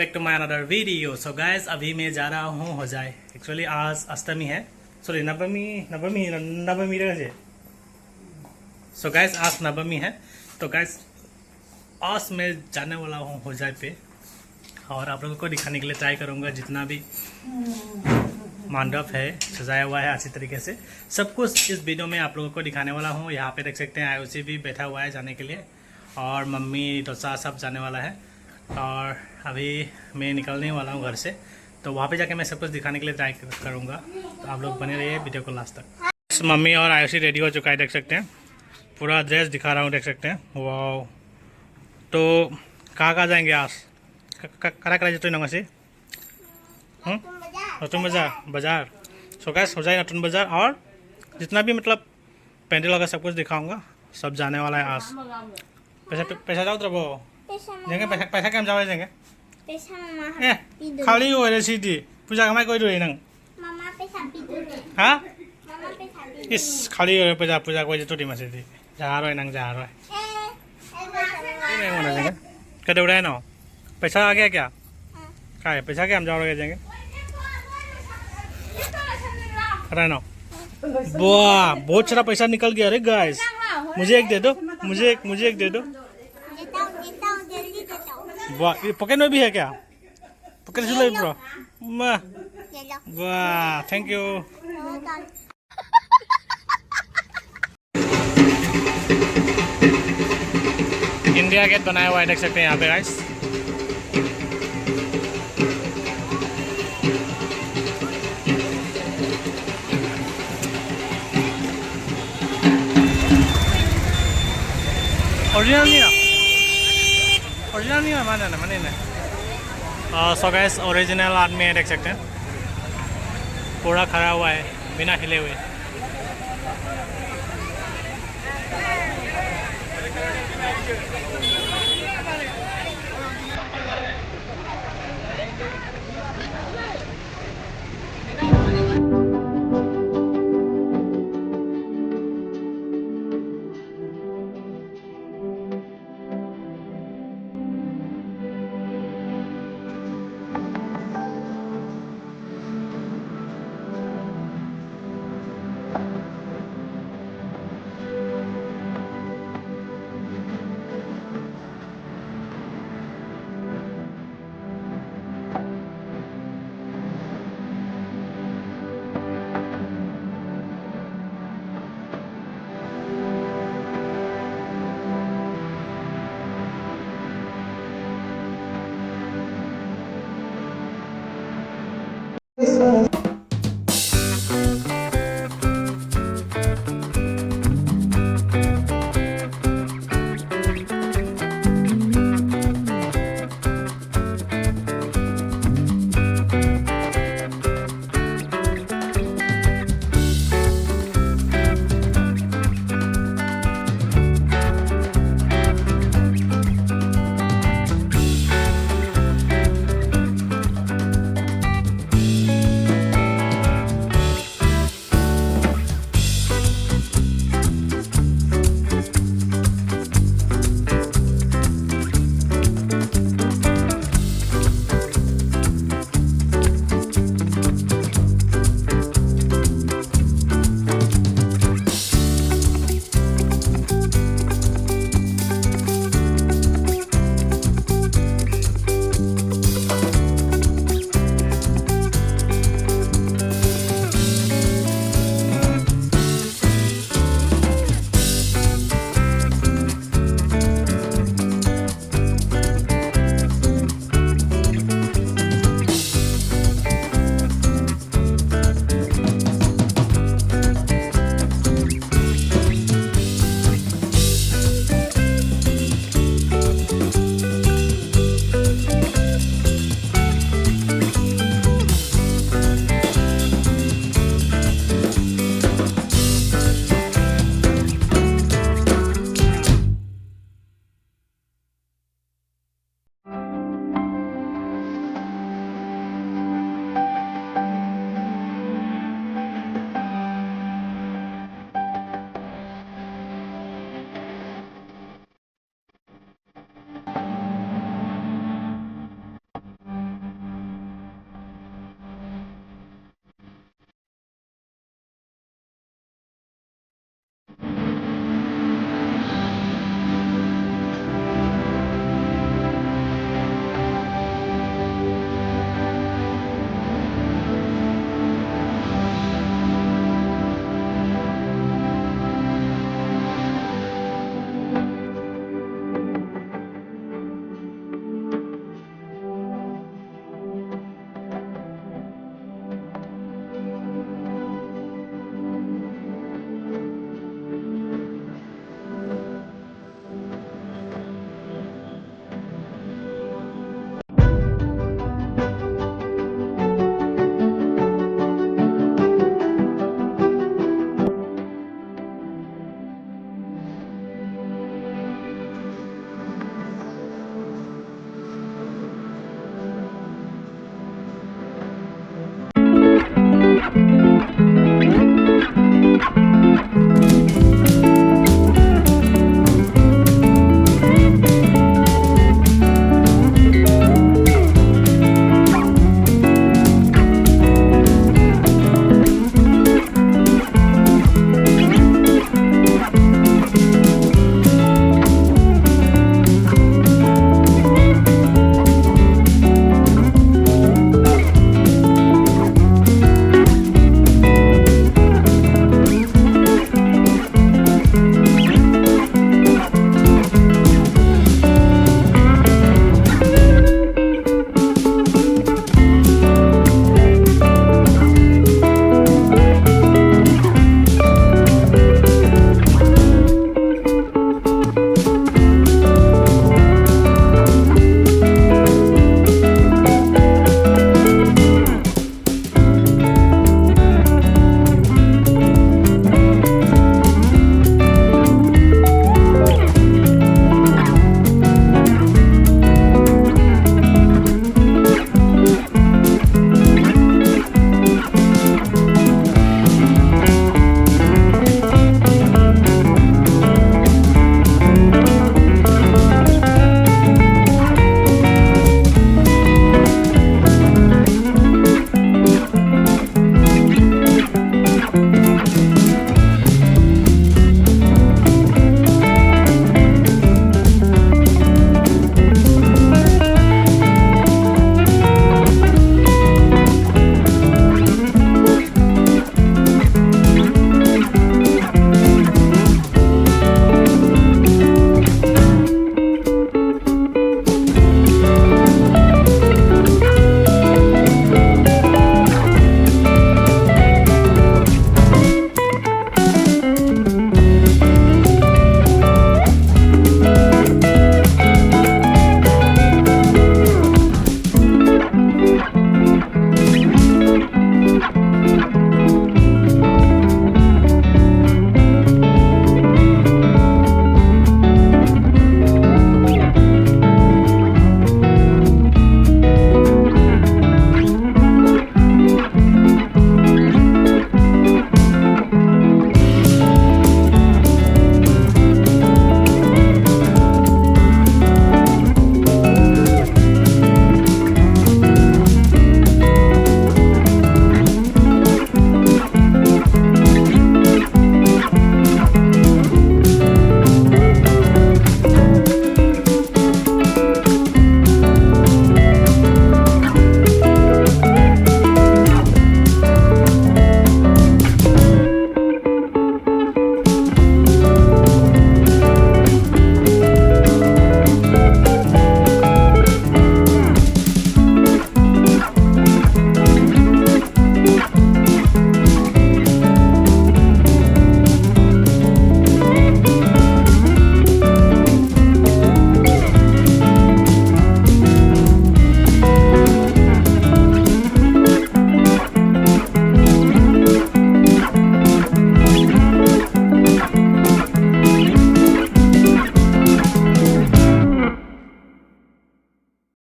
Back to my another video. So guys अभी मैं जा रहा हूँ होजाई। एक्चुअली आज अष्टमी है, सॉरी नवमी रहे। सो गाइस आज नवमी है, तो गाइस आज मैं जाने वाला हूँ होजाई पे और आप लोगों को दिखाने के लिए ट्राई करूँगा जितना भी मंडप है सजाया हुआ है अच्छी तरीके से। सब कुछ इस वीडियो में आप लोगों को दिखाने वाला हूँ। यहाँ पे देख सकते हैं आयुषी भी बैठा हुआ है जाने के लिए और मम्मी डोसा सब जाने वाला है। और अभी मैं निकलने वाला हूँ घर से, तो वहाँ पे जाके मैं सब कुछ दिखाने के लिए ट्राई करूँगा। तो आप लोग बने रहिए वीडियो को लास्ट तक। मम्मी और आयुषी रेडी हो चुका है, देख सकते हैं पूरा ड्रेस दिखा रहा हूँ, देख सकते हैं। वाह, तो कहाँ जाएंगे आज? करा करा जो नंगा से नतून बाजार। सो गाइस हो जाए नतून बाजार और जितना भी मतलब पेंडल वगैरह सब कुछ दिखाऊंगा, सब जाने वाला है आज। पैसा जाओ तो वो जाएंगे, पैसा क्या हम जाओ जाएंगे खाली हो रहे सीधी पूजा कमाई कोई रही नंग हाँ इस खाली हो पूजा पूजा कोई तो टीम से जा रहा है नंग जा रहा है क्या उड़ाए ना पैसा आ गया क्या है पैसा क्या हम जाओ जाएंगे रहना। वाह बहुत सारा पैसा निकल गया अरे गाइस, मुझे एक दे दो, मुझे एक दे दो। वाह ये पॉकेट में भी है क्या? पॉकेट से ले ब्रो। वाह थैंक यू। इंडिया गेट बनाया हुआ है, देख सकते हैं यहाँ पे गाइस। ओरिजिनल नहीं है माने ना। सो गाइस ओरिजिनल आदमी है, देख सकते हैं पूरा खड़ा हुआ है बिना हिले हुए।